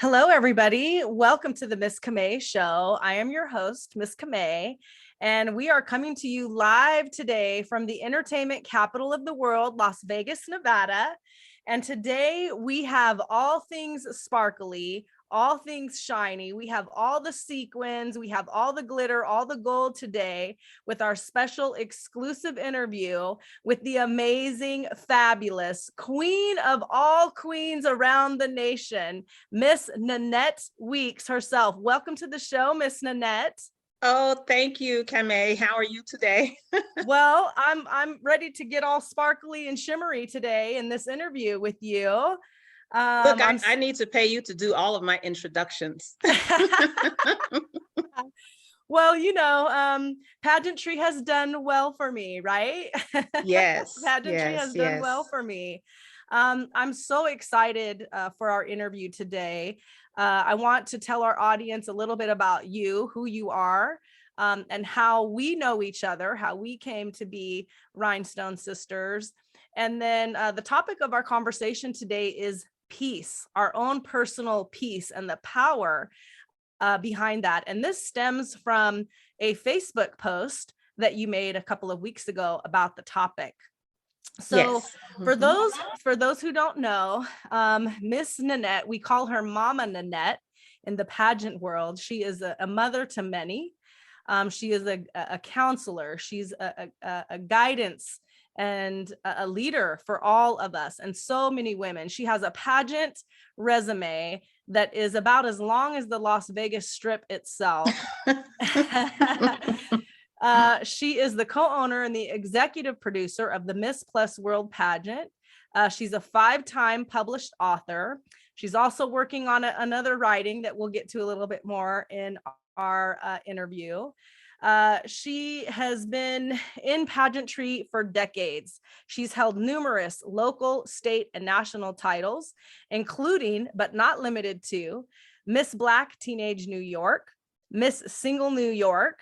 Hello, everybody. Welcome to the Miss Camay Show. I am your host, Miss Camay, and we are coming to you live today from the entertainment capital of the world, Las Vegas, Nevada. And today we have all things sparkly, all things shiny. We have all the sequins, we have all the glitter, all the gold today with our special exclusive interview with the amazing, fabulous queen of all queens around the nation, Miss Nanette Weeks herself. Welcome to the show, Miss Nanette. Oh, thank you, Camay. How are you today? Well, I'm ready to get all sparkly and shimmery today in this interview with you. Look, I need to pay you to do all of my introductions. Well, pageantry has done well for me, right? Yes, Pageantry yes, has done yes. well for me. I'm so excited for our interview today. I want to tell our audience a little bit about you, who you are, and how we know each other, how we came to be Rhinestone Sisters. And then the topic of our conversation today is peace, our own personal peace and the power behind that. And this stems from a Facebook post that you made a couple of weeks ago about the topic. So Yes. for those who don't know, Miss Nanette, we call her Mama Nanette in the pageant world. She is a mother to many. She is a counselor. She's a guidance and a leader for all of us and so many women. She has a pageant resume that is about as long as the Las Vegas Strip itself. She is the co-owner and the executive producer of the Miss Plus World Pageant. She's a 5-time published author. She's also working on another writing that we'll get to a little bit more in our interview. She has been in pageantry for decades. She's held numerous local, state, and national titles, including, but not limited to, Miss Black Teenage New York, Miss Single New York,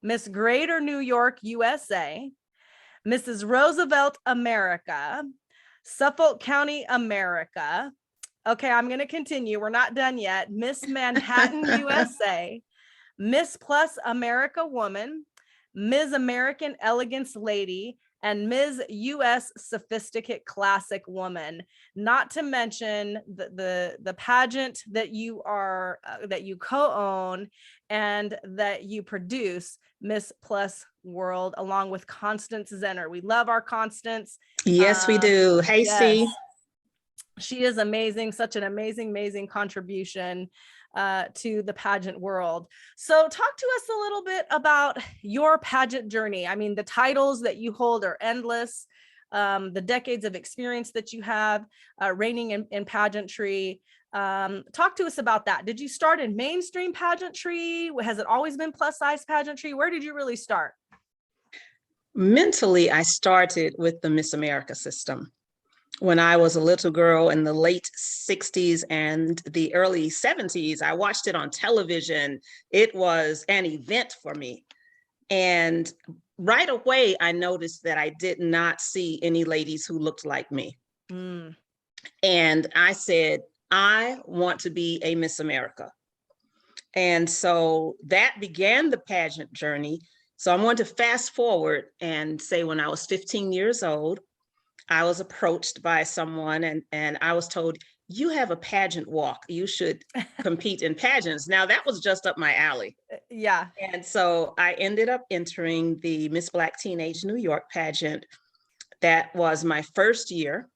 Miss Greater New York, USA, Mrs. Roosevelt America, Suffolk County, America. Okay, I'm going to continue. We're not done yet. Miss Manhattan, USA, Miss Plus America Woman, Ms. American Elegance Lady, and Ms. US Sophisticate Classic Woman. Not to mention the pageant that you are that you co-own and that you produce, Miss Plus World, along with Constance Zenner. We love our Constance. Yes, we do. Hey, yes. C. She is amazing, such an amazing contribution to the pageant world. So talk to us a little bit about your pageant journey. I mean, the titles that you hold are endless. The decades of experience that you have reigning in pageantry. Talk to us about that. Did you start in mainstream pageantry? Has it always been plus size pageantry? Where did you really start? Mentally, I started with the Miss America system. When I was a little girl in the late 60s and the early 70s, I watched it on television. It was an event for me. And right away, I noticed that I did not see any ladies who looked like me. Mm. And I said, I want to be a Miss America. And so that began the pageant journey. So I'm going to fast forward and say when I was 15 years old, I was approached by someone and I was told, you have a pageant walk. You should compete in pageants. Now that was just up my alley. Yeah. And so I ended up entering the Miss Black Teenage New York pageant. That was my first year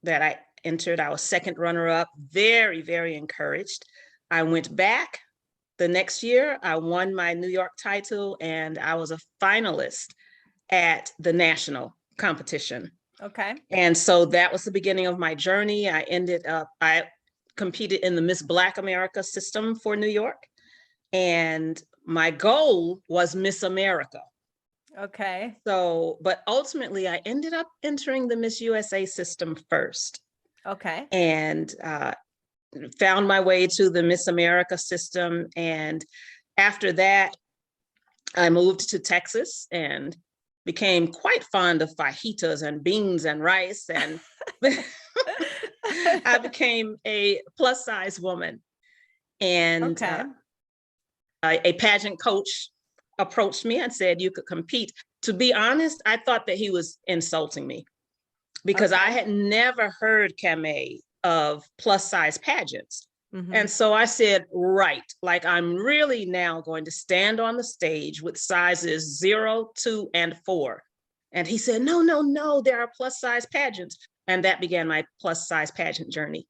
that I entered. I was second runner-up, very encouraged. I went back the next year. I won my New York title and I was a finalist at the national competition. Okay. And so that was the beginning of my journey. I competed in the Miss Black America system for New York. And my goal was Miss America. Okay. So, but ultimately I ended up entering the Miss USA system first. Okay. And found my way to the Miss America system. And after that, I moved to Texas and became quite fond of fajitas and beans and rice. And I became a plus size woman. And Okay. a pageant coach approached me and said, you could compete. To be honest, I thought that he was insulting me because I Okay. had never heard, Camay, of plus size pageants. Mhm. And so I said, right, like I'm really now going to stand on the stage with sizes 0, 2, and 4. And he said, no, no, no, there are plus size pageants. And that began my plus size pageant journey.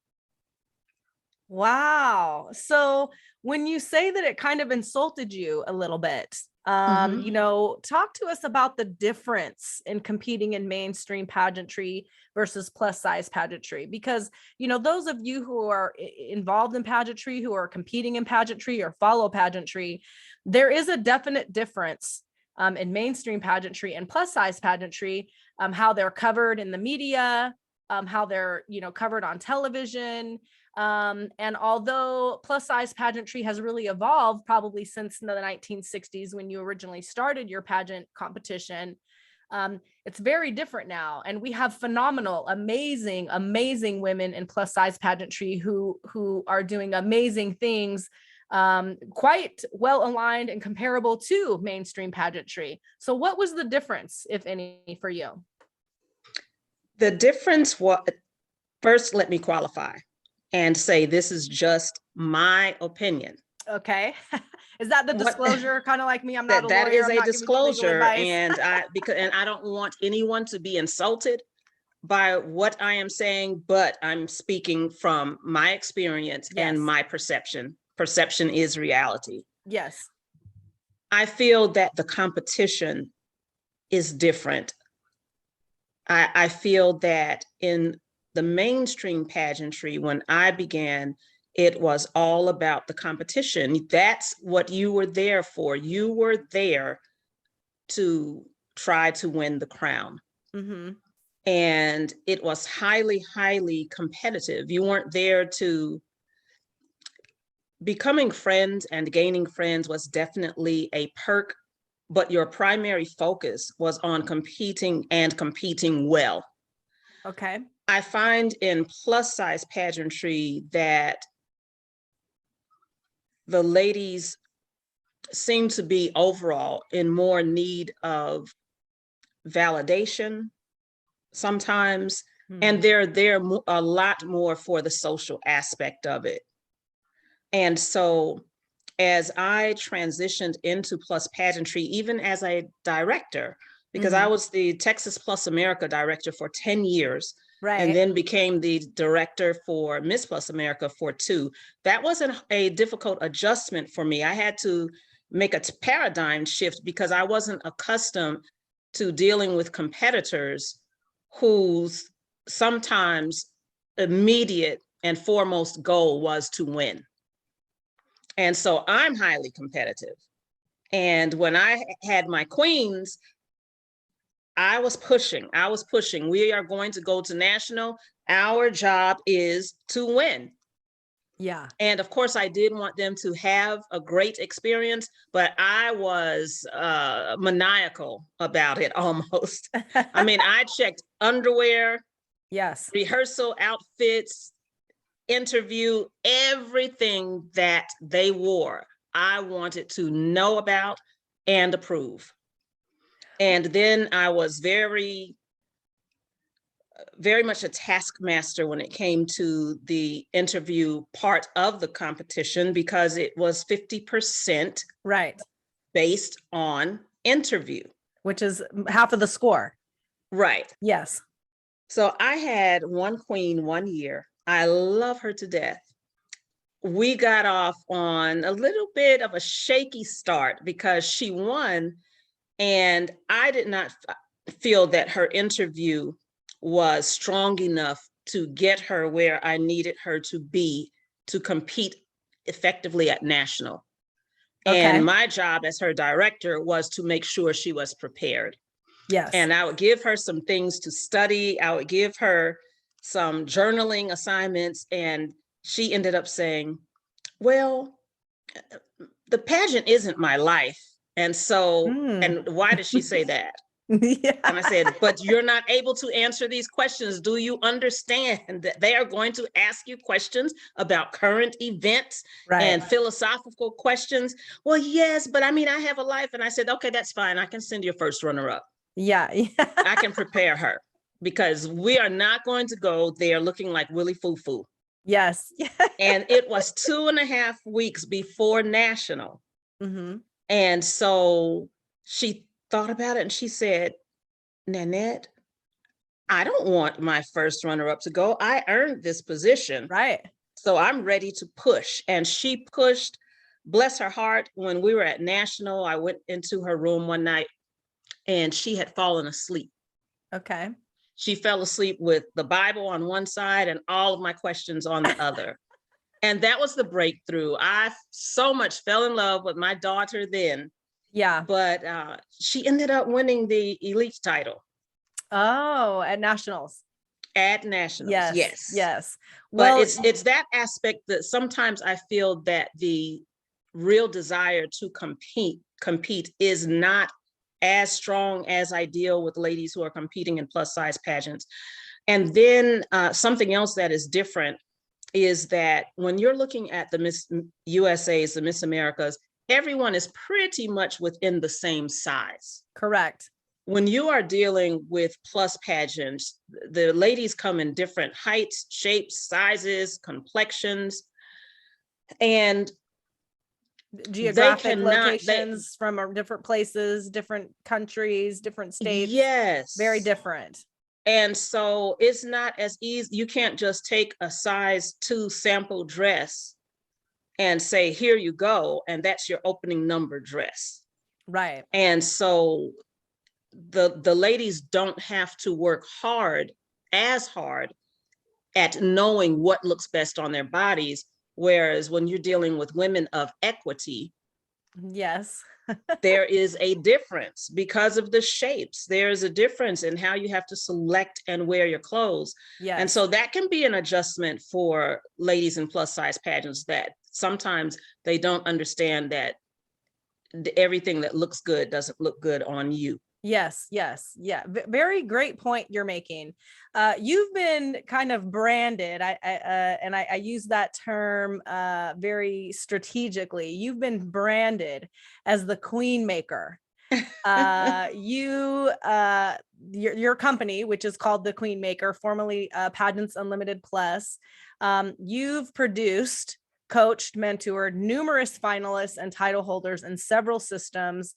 Wow. So when you say that it kind of insulted you a little bit, Mhm. you know, talk to us about the difference in competing in mainstream pageantry versus plus size pageantry, because, you know, those of you who are involved in pageantry, who are competing in pageantry or follow pageantry, there is a definite difference in mainstream pageantry and plus size pageantry, how they're covered in the media, how they're, you know, covered on television. And although plus size pageantry has really evolved probably since the 1960s when you originally started your pageant competition, it's very different now. And we have phenomenal, amazing, amazing women in plus size pageantry who are doing amazing things, quite well aligned and comparable to mainstream pageantry. So what was the difference, if any, for you? The difference was, first, let me qualify and say this is just my opinion. Okay. Is that the What- disclosure? Kind of like me, I'm not a that lawyer. is I'm a not giving you legal disclosure, advice. and I don't want anyone to be insulted by what I am saying, but I'm speaking from my experience and Yes. my perception. Perception is reality. Yes. I feel that the competition is different. I feel that in the mainstream pageantry, when I began, it was all about the competition. That's what you were there for. You were there to try to win the crown. Mm-hmm. And it was highly, highly competitive. You weren't there to, becoming friends and gaining friends was definitely a perk, but your primary focus was on competing and competing well. Okay. I find in plus size pageantry that the ladies seem to be overall in more need of validation sometimes, and they're there a lot more for the social aspect of it. And so as I transitioned into plus pageantry, even as a director, because I was the Texas Plus America director for 10 years, Right. and then became the director for Miss Plus America for 2. That wasn't a difficult adjustment for me. I had to make a paradigm shift because I wasn't accustomed to dealing with competitors whose sometimes immediate and foremost goal was to win. And so I'm highly competitive. And when I had my queens, I was pushing. We are going to go to national. Our job is to win. Yeah. And of course, I did want them to have a great experience, but I was maniacal about it almost. I mean, I checked underwear, Yes. rehearsal outfits, interview, everything that they wore. I wanted to know about and approve. And then I was very much a taskmaster when it came to the interview part of the competition because it was 50% Right. based on interview. Which is half of the score. Right. Yes. So I had one queen one year. I love her to death. We got off on a little bit of a shaky start because she won, and I did not feel that her interview was strong enough to get her where I needed her to be to compete effectively at national. Okay. And my job as her director was to make sure she was prepared. Yes. And I would give her some things to study. I would give her some journaling assignments. And she ended up saying, well, the pageant isn't my life. And so, and why did she say that? Yeah. And I said, but you're not able to answer these questions. Do you understand that they are going to ask you questions about current events Right. and philosophical questions? Well, yes, but I mean, I have a life. And I said, okay, that's fine. I can send your first runner up. Yeah. Yeah. I can prepare her, because we are not going to go there looking like Willie Foo-Foo. Yes. Yeah. And it was 2.5 weeks before national. Mm-hmm. And so she thought about it and she said, Nanette, I don't want my first runner-up to go. I earned this position. Right. So I'm ready to push. And she pushed, bless her heart. When we were at national, I went into her room one night and she had fallen asleep. Okay. She fell asleep with the Bible on one side and all of my questions on the other. And that was the breakthrough. I so much fell in love with my daughter then. Yeah. But she ended up winning the elite title. Oh, at nationals. At nationals, yes. Yes. But Well, it's that aspect that sometimes I feel that the real desire to compete is not as strong as I deal with ladies who are competing in plus size pageants. And then something else that is different is that when you're looking at the Miss USA's, the Miss Americas, everyone is pretty much within the same size. correct. When you are dealing with plus pageants, the ladies come in different heights, shapes, sizes, complexions, and Geographic locations from different places, different countries, different states. Yes. Very different. And so it's not as easy. You can't just take a size 2 sample dress and say, here you go, and that's your opening number dress. Right. And so the ladies don't have to work as hard at knowing what looks best on their bodies. Whereas when you're dealing with women of equity, yes, there is a difference because of the shapes. There's a difference in how you have to select and wear your clothes. yes. And so that can be an adjustment for ladies in plus size pageants, that sometimes they don't understand that everything that looks good doesn't look good on you. Yes. Yeah. Very great point you're making. You've been kind of branded. I use that term very strategically. You've been branded as the Queen Maker. Your company, which is called the Queen Maker, formerly Pageants Unlimited Plus, you've produced, coached, mentored numerous finalists and title holders in several systems,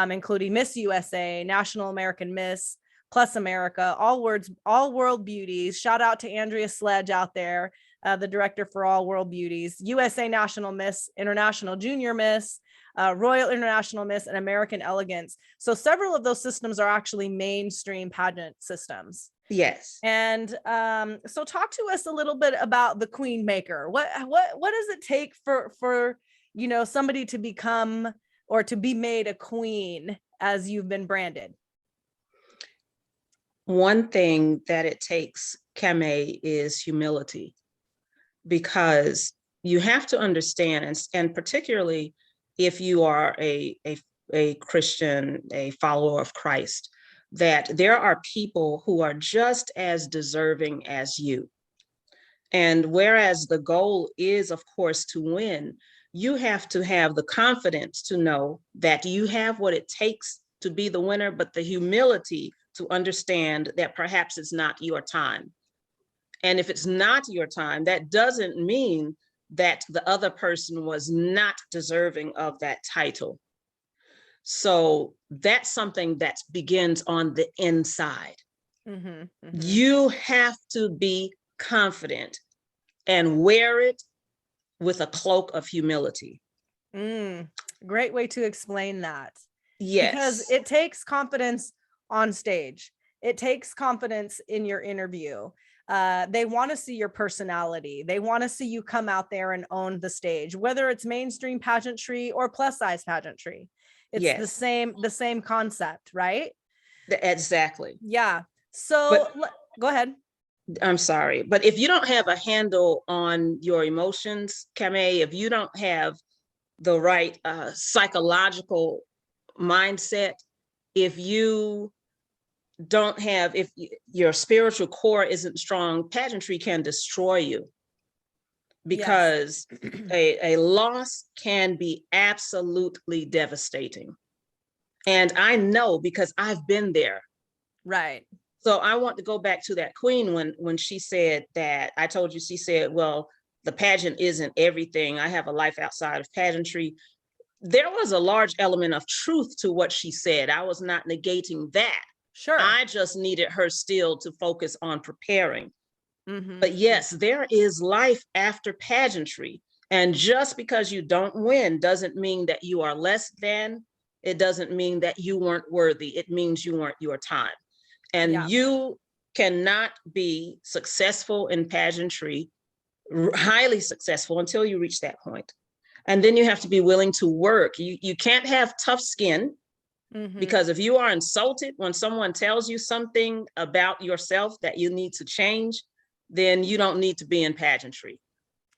including Miss USA, National American Miss, Plus America, All World Beauties. Shout out to Andrea Sledge out there, the director for All World Beauties, USA National Miss, International Junior Miss, Royal International Miss, and American Elegance. So several of those systems are actually mainstream pageant systems. Yes. And so talk to us a little bit about the Queen Maker. What does it take for somebody to become or to be made a queen as you've been branded? One thing that it takes, Camay, is humility, because you have to understand, and particularly if you are a Christian, a follower of Christ, that there are people who are just as deserving as you. And whereas the goal is, of course, to win, you have to have the confidence to know that you have what it takes to be the winner, but the humility to understand that perhaps it's not your time. And if it's not your time, that doesn't mean that the other person was not deserving of that title. So that's something that begins on the inside. Mm-hmm. You have to be confident and wear it with a cloak of humility. Great way to explain that. Yes. Because it takes confidence on stage. It takes confidence in your interview. They want to see your personality. They want to see you come out there and own the stage, whether it's mainstream pageantry or plus size pageantry. It's the same concept, right? Exactly. Yeah. So go ahead. I'm sorry, but if you don't have a handle on your emotions, Camay, if you don't have the right psychological mindset, if you don't have, if your spiritual core isn't strong, pageantry can destroy you, because a loss can be absolutely devastating. And I know, because I've been there. Right. So I want to go back to that queen when she said that, I told you, she said, well, the pageant isn't everything. I have a life outside of pageantry. There was a large element of truth to what she said. I was not negating that. Sure. I just needed her still to focus on preparing. Mm-hmm. But yes, there is life after pageantry. And just because you don't win doesn't mean that you are less than. It doesn't mean that you weren't worthy. It means you weren't your time. And you cannot be successful in pageantry, highly successful, until you reach that point. And then you have to be willing to work. You can't have tough skin, because if you are insulted when someone tells you something about yourself that you need to change, then you don't need to be in pageantry.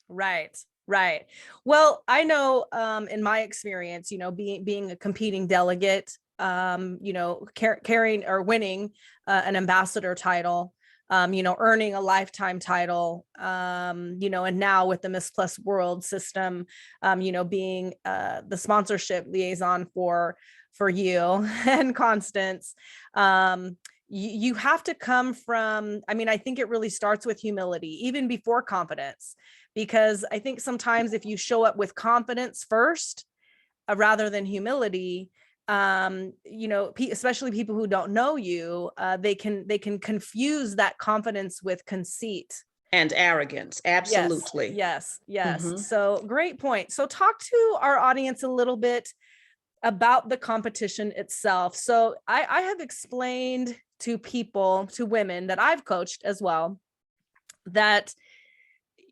Right. Right. Well, I know in my experience, being a competing delegate, carrying or winning an ambassador title, earning a lifetime title, and now with the Miss Plus World system, being the sponsorship liaison for you and Constance, you have to come from, I think it really starts with humility, even before confidence, because I think sometimes if you show up with confidence first, rather than humility, especially people who don't know you, they can confuse that confidence with conceit and arrogance. Absolutely. Yes. So great point. So talk to our audience a little bit about the competition itself. So I have explained to people, to women that I've coached as well, that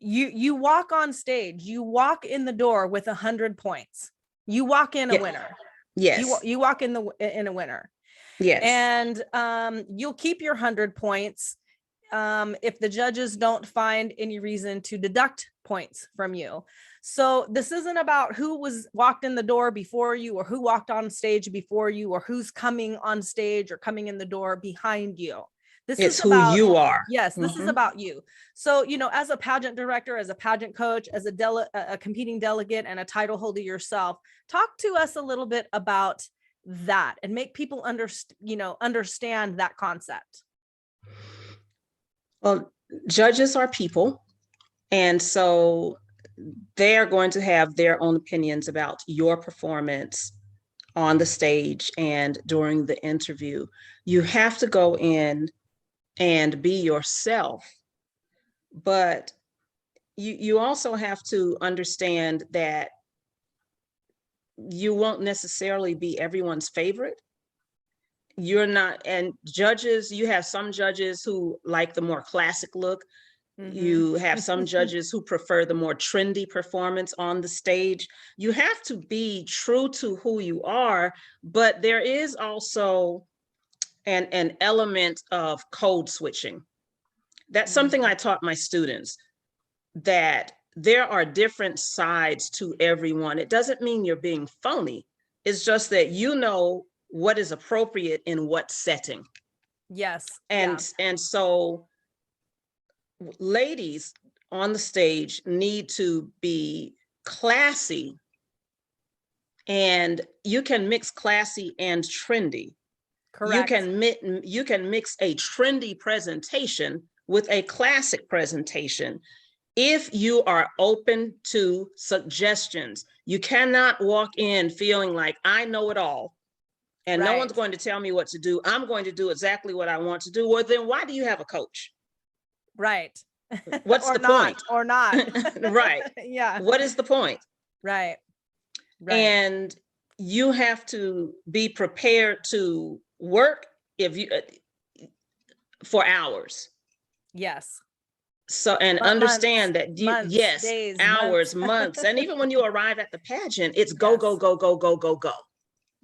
you walk on stage, you walk in the door with 100 points. You walk in a winner. Yes. You walk in a winner. Yes. And you'll keep your 100 points if the judges don't find any reason to deduct points from you. So this isn't about who walked in the door before you, or who walked on stage before you, or who's coming on stage or coming in the door behind you. It's who you are. Yes, this is about you. So, as a pageant director, as a pageant coach, as a competing delegate and a title holder yourself, talk to us a little bit about that and make people understand that concept. Well, judges are people, and so they are going to have their own opinions about your performance on the stage and during the interview. You have to go in and be yourself, but you also have to understand that you won't necessarily be everyone's favorite. You're not, and judges, you have some judges who like the more classic look. You have some judges who prefer the more trendy performance on the stage. You have to be true to who you are, but there is also an element of code switching. That's something I taught my students, that there are different sides to everyone. It doesn't mean you're being phony. It's just that you know what is appropriate in what setting. Yes. And so ladies on the stage need to be classy, and you can mix classy and trendy. Correct. You can mix a trendy presentation with a classic presentation if you are open to suggestions. You cannot walk in feeling like I know it all and no one's going to tell me what to do. I'm going to do exactly what I want to do. Well, then why do you have a coach? Right. What's the point? Or not. Right. Yeah. What is the point? Right. And you have to be prepared to work for hours. Yes. So, and understand that days, hours, months. And even when you arrive at the pageant, it's go, go, go, go, go, go, go.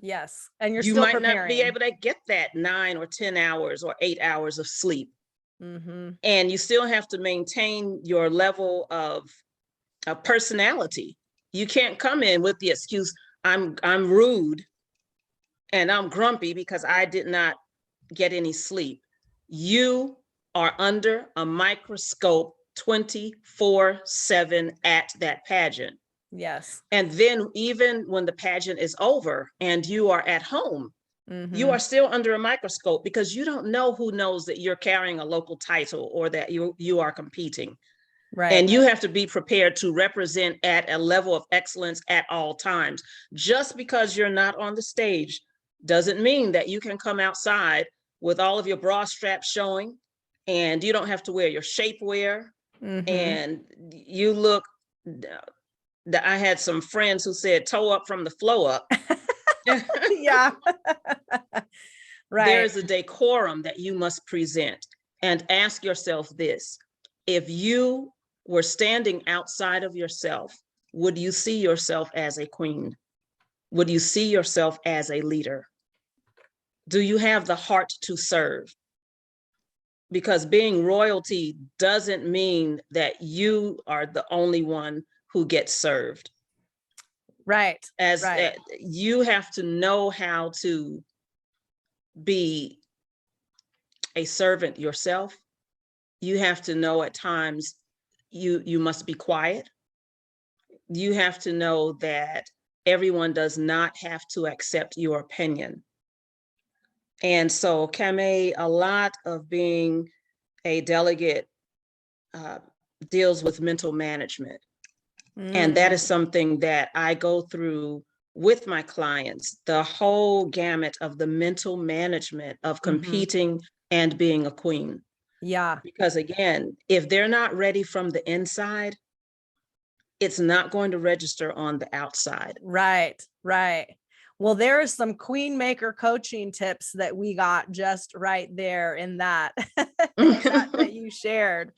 Yes. And you still might not be able to get that 9 or 10 hours or 8 hours of sleep. And you still have to maintain your level of personality. You can't come in with the excuse, I'm rude and I'm grumpy because I did not get any sleep. You are under a microscope 24/7 at that pageant. Yes. And then even when the pageant is over and you are at home, you Mm-hmm. are still under a microscope because you don't know who knows that you're carrying a local title or that you are competing. Right. And you have to be prepared to represent at a level of excellence at all times. Just because you're not on the stage doesn't mean that you can come outside with all of your bra straps showing and you don't have to wear your shapewear Mm-hmm. and you look. I had some friends who said toe up from the flow up. Yeah. There Right. is a decorum that you must present. And ask yourself this: if you were standing outside of yourself, would you see yourself as a queen? Would you see yourself as a leader? Do you have the heart to serve? Because being royalty doesn't mean that you are the only one who gets served. Right. As Right. you have to know how to be a servant yourself. You have to know at times you must be quiet. You have to know that everyone does not have to accept your opinion. And so, Camay, a lot of being a delegate deals with mental management. And that is something that I go through with my clients, the whole gamut of the mental management of competing and being a queen. Yeah. Because again, if they're not ready from the inside, it's not going to register on the outside. Right. Right. Well, there is some queen maker coaching tips that we got just right there in that that you shared.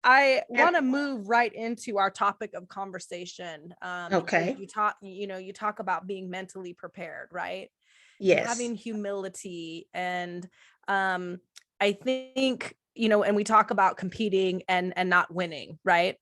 I want to move right into our topic of conversation. Okay. Because you talk about being mentally prepared, right? And Yes. having humility. And I think, and we talk about competing and not winning, right?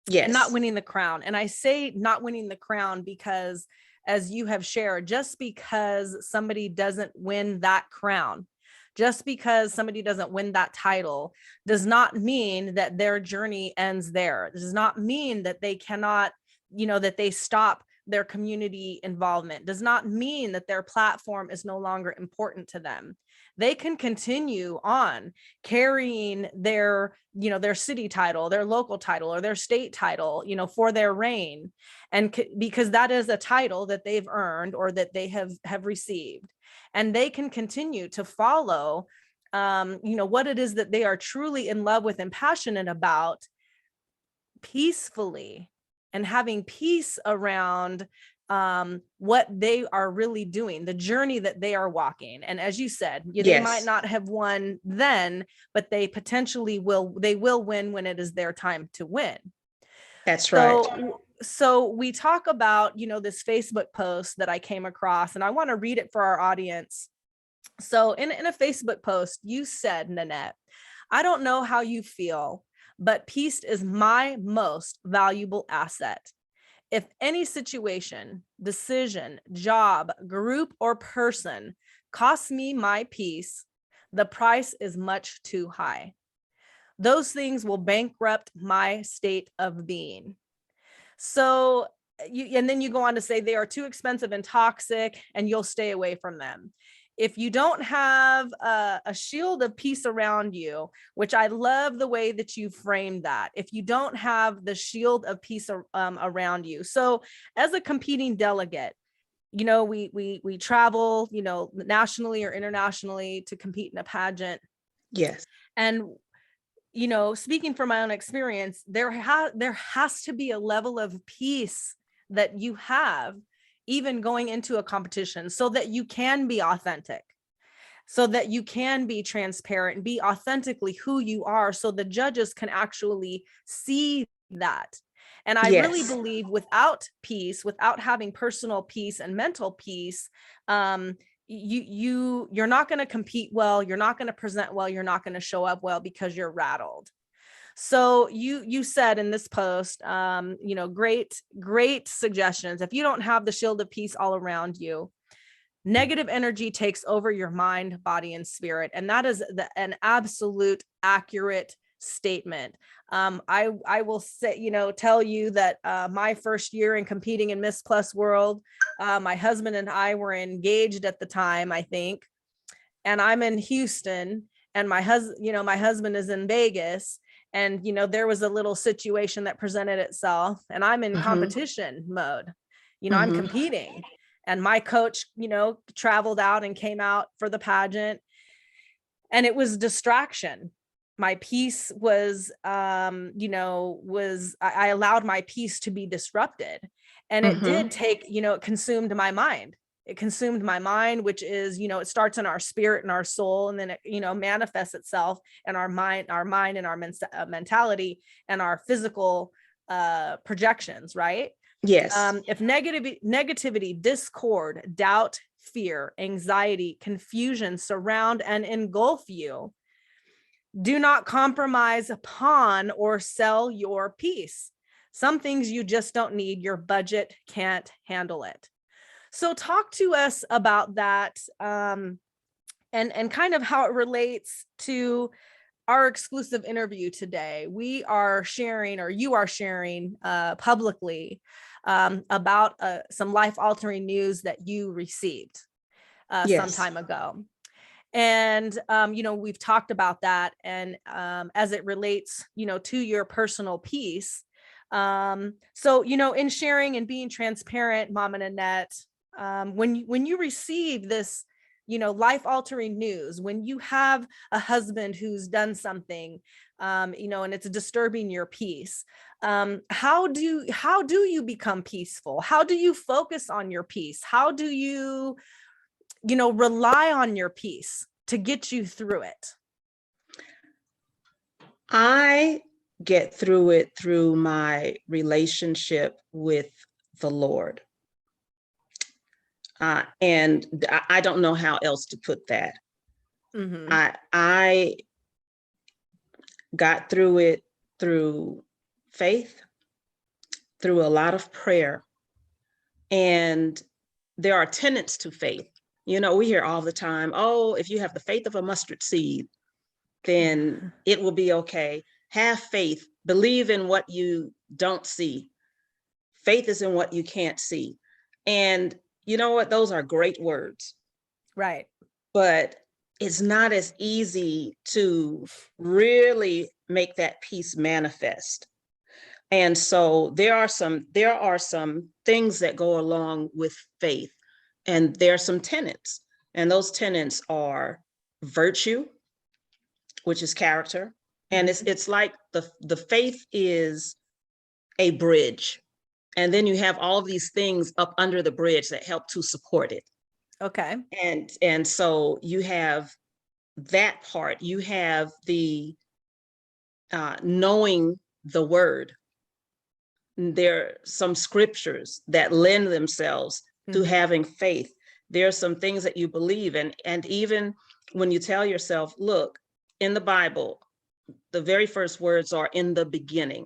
Yes. And not winning the crown. And I say not winning the crown because, as you have shared, just because somebody doesn't win that crown, just because somebody doesn't win that title, does not mean that their journey ends there. It does not mean that they cannot, that they stop their community involvement. Does not mean that their platform is no longer important to them. They can continue on carrying their city title, their local title, or their state title, for their reign. And because that is a title that they've earned or that they have received. And they can continue to follow, what it is that they are truly in love with and passionate about, peacefully, and having peace around what they are really doing, the journey that they are walking. And as you said, they might not have won then, but they potentially will win when it is their time to win. That's right. So we talk about, this Facebook post that I came across, and I want to read it for our audience. So in a Facebook post, you said, Nanette, I don't know how you feel, but peace is my most valuable asset. If any situation, decision, job, group, or person costs me my peace, the price is much too high. Those things will bankrupt my state of being. So and then you go on to say they are too expensive and toxic, and you'll stay away from them. If you don't have a shield of peace around you, which I love the way that you framed that, if you don't have the shield of peace around you. So as a competing delegate, we travel, nationally or internationally to compete in a pageant. Yes. And speaking from my own experience, there has to be a level of peace that you have even going into a competition, so that you can be authentic, so that you can be transparent and be authentically who you are, so the judges can actually see that. And I really believe without peace, without having personal peace and mental peace, you're not going to compete well, you're not going to present well, you're not going to show up well because you're rattled. So you said in this post, great suggestions. If you don't have the shield of peace all around you, Negative energy takes over your mind, body, and spirit. And that is an absolute accurate statement. I will say, tell you that my first year in competing in Miss Plus World, my husband and I were engaged at the time, I think, and I'm in Houston, and my husband is in Vegas. And, there was a little situation that presented itself, and I'm in competition mode. I'm competing, and my coach, traveled out and came out for the pageant, and it was distraction. My peace was, I allowed my peace to be disrupted, and it did take, it consumed my mind. It consumed my mind, which is, it starts in our spirit and our soul, and then it, manifests itself in our mind and our mentality and our physical projections, right? Yes. If negativity, discord, doubt, fear, anxiety, confusion surround and engulf you, do not compromise upon or sell your peace. Some things you just don't need. Your budget can't handle it. So talk to us about that, and kind of how it relates to our exclusive interview today. We are sharing, or you are sharing publicly, about some life-altering news that you received some time ago. And, we've talked about that, and as it relates, to your personal peace. So, in sharing and being transparent, Mama Nanette, when you receive this, life-altering news, when you have a husband who's done something, and it's disturbing your peace, how do you become peaceful? How do you focus on your peace? How do you, rely on your peace to get you through it? I get through it through my relationship with the Lord. And I don't know how else to put that. I got through it through faith, through a lot of prayer. And there are tenets to faith. We hear all the time, oh, if you have the faith of a mustard seed, then it will be okay. Have faith, believe in what you don't see. Faith is in what you can't see. And you know what? Those are great words. Right. But it's not as easy to really make that peace manifest. And so there are some things that go along with faith, and there are some tenets, and those tenets are virtue, which is character. And it's like the faith is a bridge. And then you have all of these things up under the bridge that help to support it. Okay. And so you have that part. You have the knowing the word. There are some scriptures that lend themselves to having faith. There are some things that you believe in. And even when you tell yourself, look, in the Bible, the very first words are in the beginning.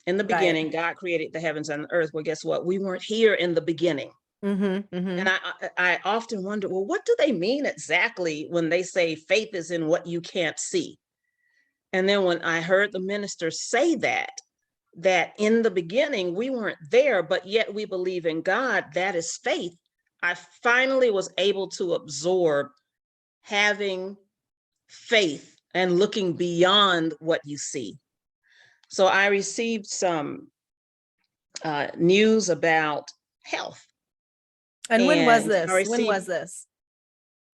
In the beginning, God created the heavens and the earth. Well, guess what? We weren't here in the beginning. And I often wonder, well, what do they mean exactly when they say faith is in what you can't see? And then when I heard the minister say that in the beginning, we weren't there, but yet we believe in God, that is faith. I finally was able to absorb having faith and looking beyond what you see. So I received some news about health. And when was this? When was this?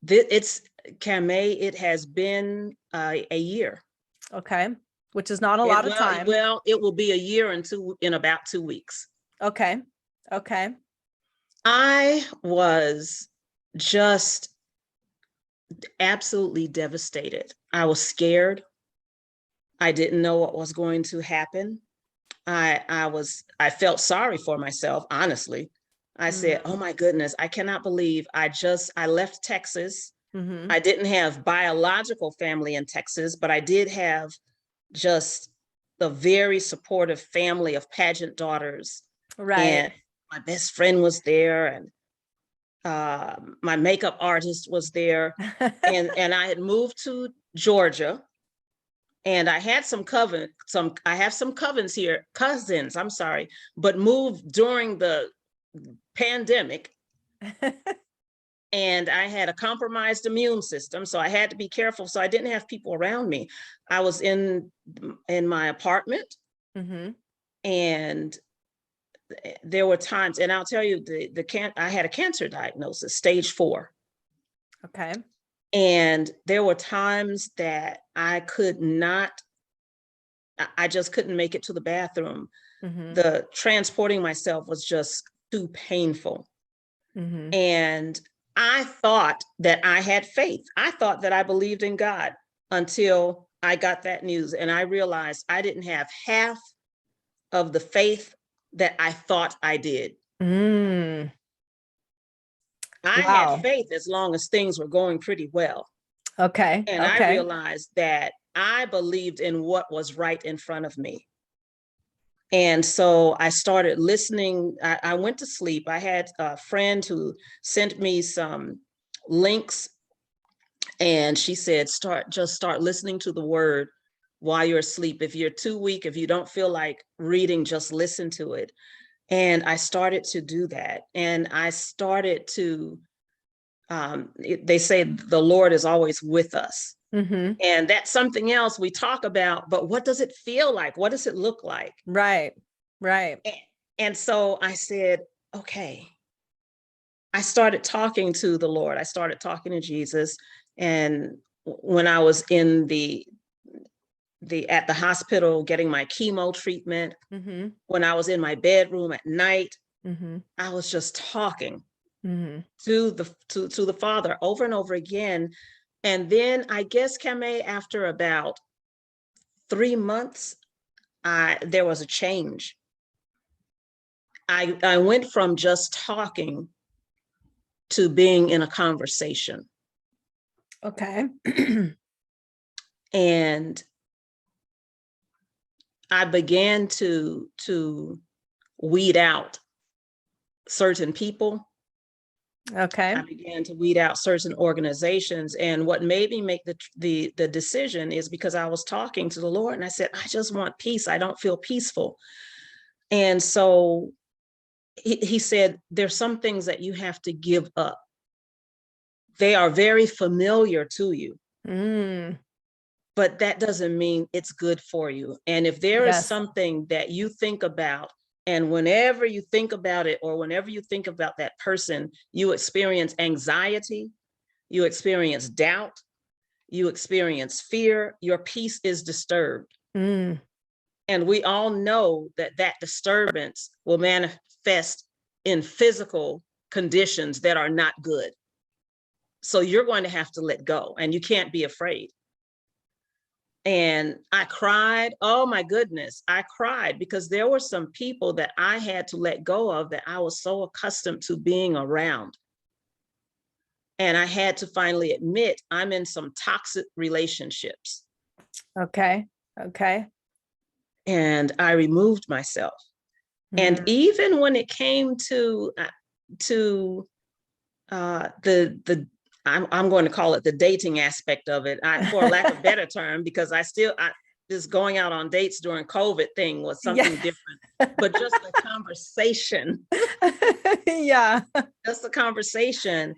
It's Camay. It has been a year. Okay. Which is not a lot of time. Well, it will be a year in about 2 weeks. Okay. Okay. I was just absolutely devastated. I was scared. I didn't know what was going to happen. I felt sorry for myself, honestly. I said, oh my goodness, I cannot believe I left Texas. I didn't have biological family in Texas, but I did have just a very supportive family of pageant daughters. Right. And my best friend was there. And my makeup artist was there, and I had moved to Georgia, and I had I have some cousins, I'm sorry, but moved during the pandemic. And I had a compromised immune system, so I had to be careful. So I didn't have people around me. I was in my apartment, and there were times, and I'll tell you, I had a cancer diagnosis, stage 4. Okay. And there were times that I just couldn't make it to the bathroom. The transporting myself was just too painful. And I thought that I had faith. I thought that I believed in God until I got that news. And I realized I didn't have half of the faith that I thought I did. I had faith as long as things were going pretty well. Okay. And I realized that I believed in what was right in front of me. And so I started listening. I went to sleep. I had a friend who sent me some links, and she said, just start listening to the word while you're asleep. If you're too weak, if you don't feel like reading, just listen to it. And I started to do that. And I started to, they say the Lord is always with us. And that's something else we talk about, but what does it feel like? What does it look like? Right. And so I said, okay. I started talking to the Lord. I started talking to Jesus. And when I was in at the hospital getting my chemo treatment, when I was in my bedroom at night, I was just talking to the Father over and over again. And then I guess, Camay, after about 3 months, there was a change. I went from just talking to being in a conversation. Okay. And I began to weed out certain people. Okay. I began to weed out certain organizations. And what made me make the decision is because I was talking to the Lord, and I said, I just want peace. I don't feel peaceful. And so he said, there's some things that you have to give up. They are very familiar to you, but that doesn't mean it's good for you. And if there is something that you think about, and whenever you think about it, or whenever you think about that person, you experience anxiety, you experience doubt, you experience fear, your peace is disturbed. And we all know that disturbance will manifest in physical conditions that are not good. So you're going to have to let go, and you can't be afraid. And I cried. Oh my goodness. I cried because there were some people that I had to let go of that I was so accustomed to being around. And I had to finally admit I'm in some toxic relationships. Okay. And I removed myself. And even when it came to I'm going to call it the dating aspect of it, for lack of a better term, because just going out on dates during COVID thing was something different, but just the conversation. Just the conversation.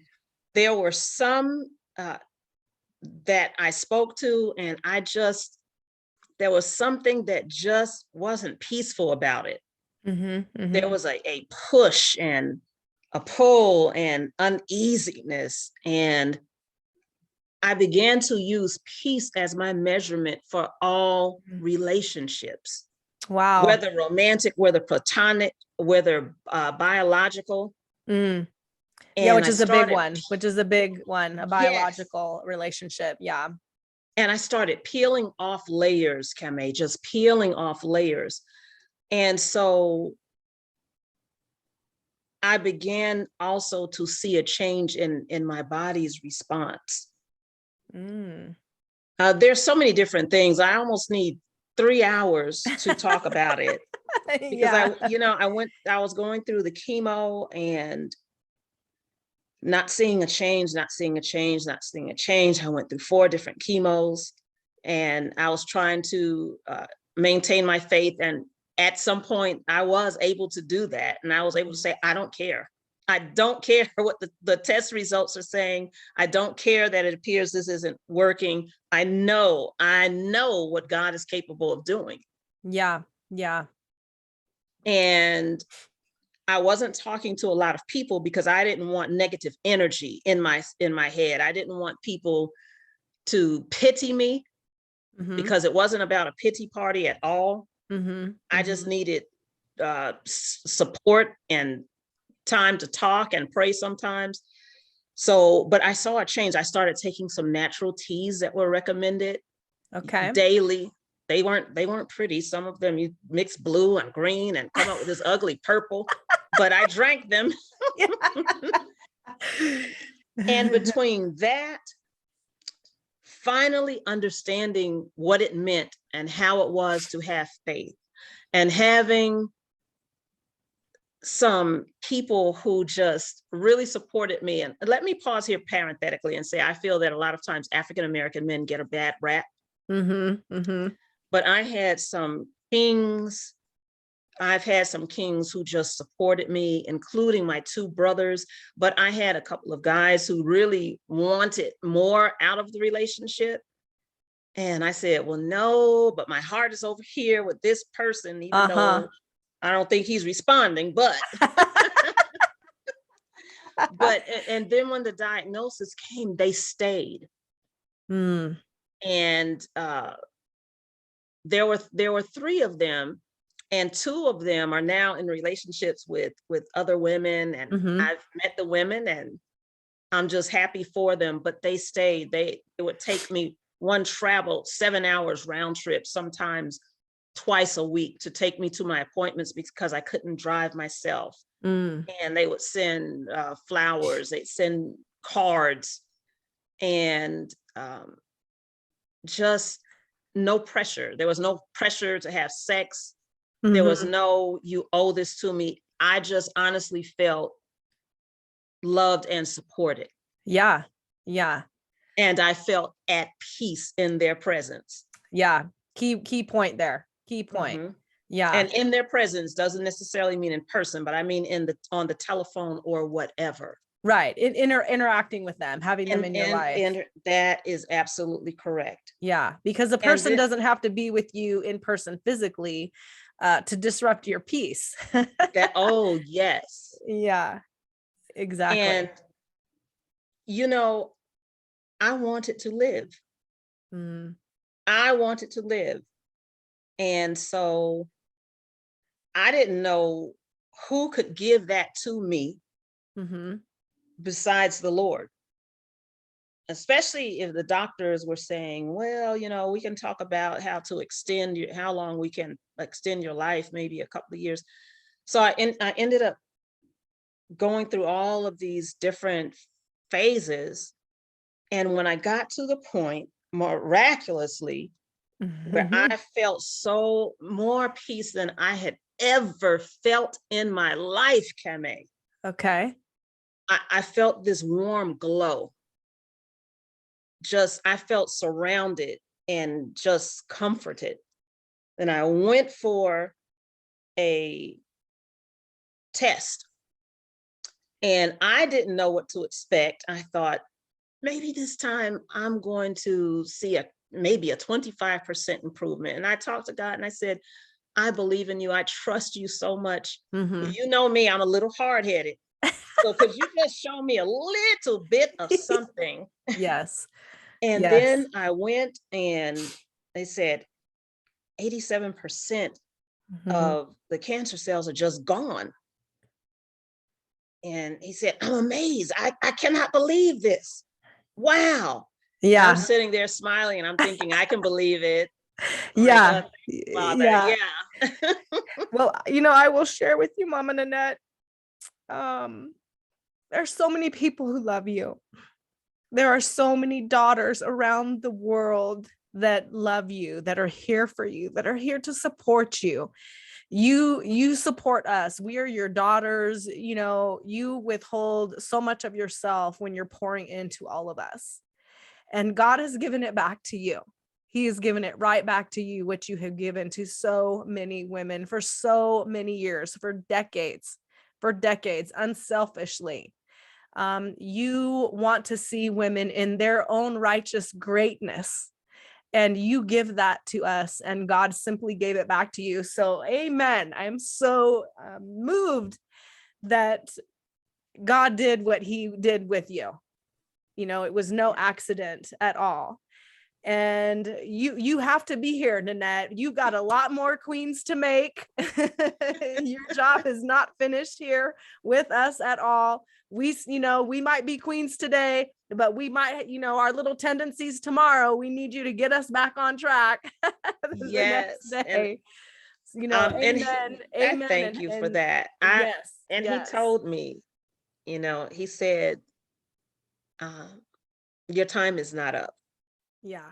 There were some that I spoke to, and there was something that just wasn't peaceful about it. There was a push and a pull and uneasiness. And I began to use peace as my measurement for all relationships. Wow. Whether romantic, whether platonic, whether biological. Which is a big one, a biological relationship. Yeah. And I started peeling off layers, Camay, just peeling off layers. And so I began also to see a change in my body's response. There's so many different things. I almost need 3 hours to talk about it. Because I was going through the chemo, and not seeing a change, not seeing a change, not seeing a change. I went through 4 different chemos, and I was trying to maintain my faith. And at some point, I was able to do that. And I was able to say, I don't care. I don't care what the test results are saying. I don't care that it appears this isn't working. I know what God is capable of doing. Yeah. Yeah. And I wasn't talking to a lot of people because I didn't want negative energy in my head. I didn't want people to pity me, because it wasn't about a pity party at all. I just needed support and time to talk and pray sometimes. So, but I saw a change. I started taking some natural teas that were recommended daily. They weren't pretty. Some of them you mix blue and green and come up with this ugly purple, but I drank them. And between that, finally understanding what it meant and how it was to have faith, and having some people who just really supported me. And let me pause here parenthetically and say, I feel that a lot of times African-American men get a bad rap. But I had some kings. I've had some kings who just supported me, including my 2 brothers. But I had a couple of guys who really wanted more out of the relationship. And I said, well, no, but my heart is over here with this person, even though I don't think he's responding, but. And then when the diagnosis came, they stayed. And there were 3 of them, and 2 of them are now in relationships with other women, and I've met the women, and I'm just happy for them. But they stayed. It would take me one travel 7 hours round trip, sometimes twice a week, to take me to my appointments because I couldn't drive myself. And they would send flowers, they'd send cards, and just no pressure. There was no pressure to have sex. There was no, you owe this to me. I just honestly felt loved and supported. Yeah. Yeah. And I felt at peace in their presence. Yeah. Key point there. Key point. Yeah. And in their presence doesn't necessarily mean in person, but I mean on the telephone or whatever. Right. Interacting with them, having them in your life. And that is absolutely correct. Yeah. Because the person doesn't have to be with you in person physically to disrupt your peace. Oh, yes. Yeah, exactly. And, I wanted to live. I wanted to live. And so I didn't know who could give that to me besides the Lord. Especially if the doctors were saying, well, we can talk about how long we can extend your life, maybe a couple of years. So I ended up going through all of these different phases. And when I got to the point, miraculously, where I felt so more peace than I had ever felt in my life, Camay. Okay. I felt this warm glow. I felt surrounded and just comforted. And I went for a test, and I didn't know what to expect. I thought, maybe this time I'm going to see maybe a 25% improvement. And I talked to God and I said, I believe in you. I trust you so much. You know me, I'm a little hard-headed. So could you just show me a little bit of something? Yes. And then I went, and they said 87% of the cancer cells are just gone. And he said, I'm amazed. I cannot believe this. Wow. Yeah. I'm sitting there smiling, and I'm thinking, I can believe it. Yeah. Father. Yeah. Well, I will share with you, Mama Nanette. There's so many people who love you. There are so many daughters around the world that love you, that are here for you, that are here to support you. You support us. We are your daughters. You withhold so much of yourself when you're pouring into all of us. And God has given it back to you. He has given it right back to you, what you have given to so many women for so many years, for decades, unselfishly. You want to see women in their own righteous greatness, and you give that to us, and God simply gave it back to you. So amen. I'm so moved that God did what he did with you. It was no accident at all. And you have to be here, Nanette. You got a lot more queens to make. Your job is not finished here with us at all. We might be queens today, but we might, our little tendencies tomorrow. We need you to get us back on track the next day. And, amen. I thank you for that. Yes. He told me, he said, your time is not up. Yeah.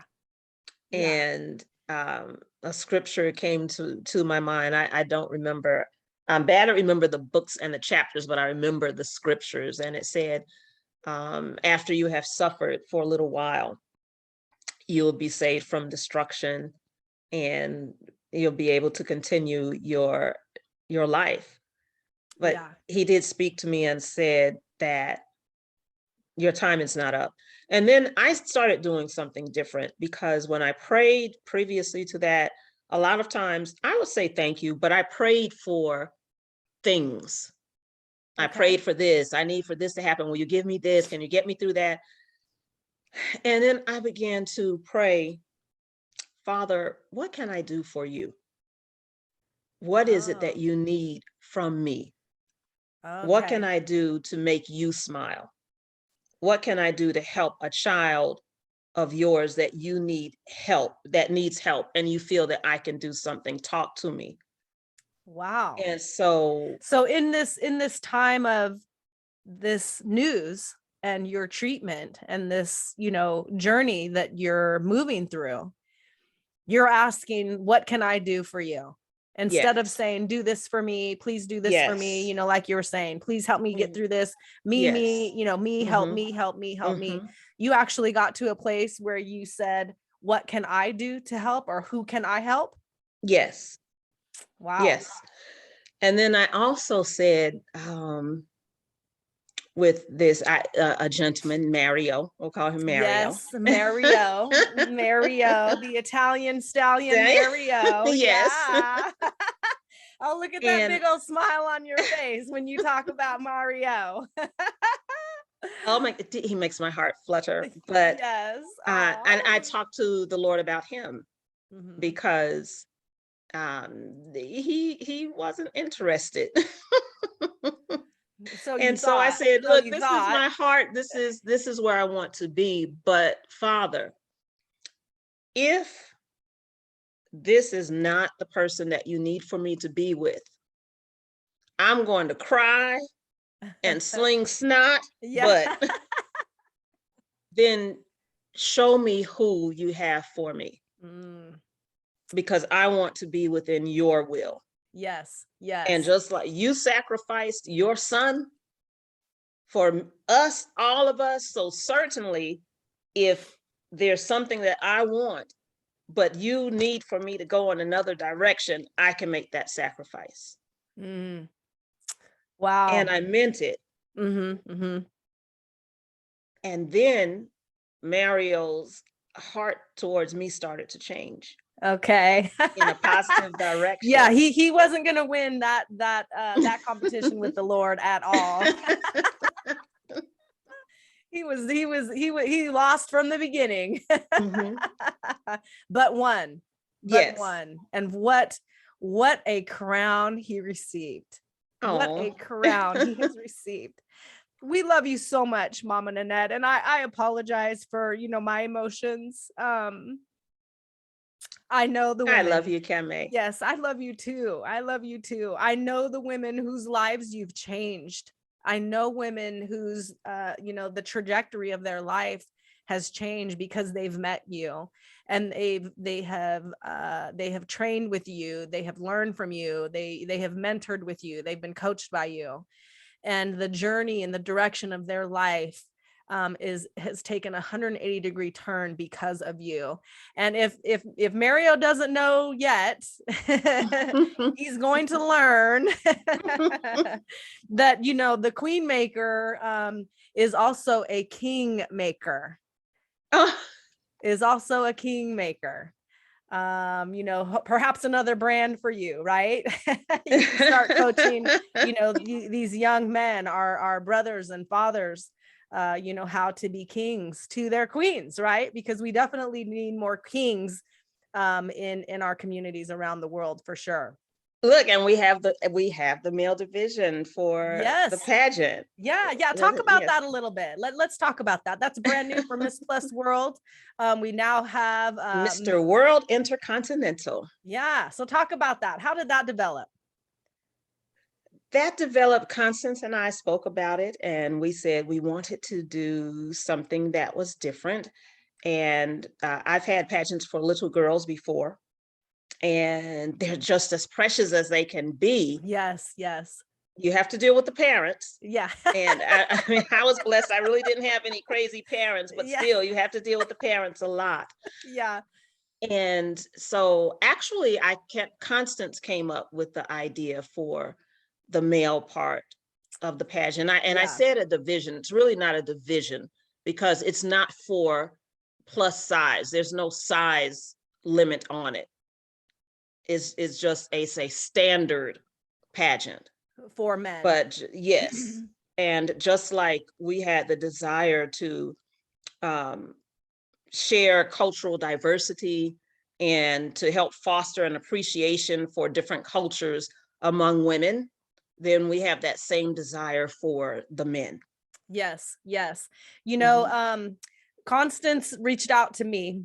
And a scripture came to my mind. I don't remember. I'm bad at remember the books and the chapters, but I remember the scriptures. And it said, after you have suffered for a little while, you'll be saved from destruction, and you'll be able to continue your life. But he did speak to me and said that your time is not up. And then I started doing something different, because when I prayed previously to that, a lot of times I would say thank you, but I prayed for things. Okay. I prayed for this. I need for this to happen. Will you give me this? Can you get me through that? And then I began to pray, Father, what can I do for you? What is it that you need from me? Okay. What can I do to make you smile? What can I do to help a child of yours that you need help, that needs help, and you feel that I can do something? Talk to me. Wow. And so in this time of this news and your treatment and this, journey that you're moving through, you're asking, what can I do for you? Instead of saying, do this for me, please do this for me, like you were saying, please help me get through this, me, help me. You actually got to a place where you said, what can I do to help, or who can I help? Yes. Wow. Yes. And then I also said, with this, a gentleman, Mario, we'll call him Mario. Yes, Mario, the Italian stallion, Mario. Yes. Yeah. Oh, look at that big old smile on your face when you talk about Mario. Oh he makes my heart flutter. But yes. And I talked to the Lord about him, because he wasn't interested. So I said, look, this is my heart. This is where I want to be. But Father, if this is not the person that you need for me to be with, I'm going to cry and sling snot. But then show me who you have for me, because I want to be within your will. Yes. Yes. And just like you sacrificed your son for us, all of us. So certainly if there's something that I want, but you need for me to go in another direction, I can make that sacrifice. Wow. And I meant it. And then Mario's heart towards me started to change. Okay. In a positive direction. Yeah, he wasn't going to win that competition with the Lord at all. He lost from the beginning. But won. Won. And what a crown he received. What a crown he has received. We love you so much, Mama Nanette, and I apologize for my emotions. I know the women. I love you, Camay. Yes, I love you too. I love you too. I know the women whose lives you've changed. I know women whose the trajectory of their life has changed because they've met you, and they have trained with you, they have learned from you, they have mentored with you, they've been coached by you, and the journey and the direction of their life has taken a 180-degree turn because of you. And if Mario doesn't know yet, he's going to learn that, the queen maker is also a king maker. Oh. Is also a king maker. Perhaps another brand for you, right? You can start coaching, these young men, our brothers and fathers, how to be kings to their queens, right? Because we definitely need more kings in our communities around the world, for sure. Look, and we have the male division for the pageant. Yeah. Talk about Yes. that a little bit. Let's talk about that. That's brand new for Miss Plus World. We now have Mr. World Intercontinental. Yeah. So talk about that. How did that develop? That developed, Constance and I spoke about it, and we said we wanted to do something that was different. And I've had pageants for little girls before, and they're just as precious as they can be. Yes. You have to deal with the parents. Yeah. And I mean, I was blessed. I really didn't have any crazy parents, but still, you have to deal with the parents a lot. Yeah. And so actually, Constance came up with the idea for the male part of the pageant. I said a division. It's really not a division because it's not for plus size. There's no size limit on it. It's just a standard pageant for men. But yes, and just like we had the desire to share cultural diversity and to help foster an appreciation for different cultures among women, then we have that same desire for the men. Yes. Constance reached out to me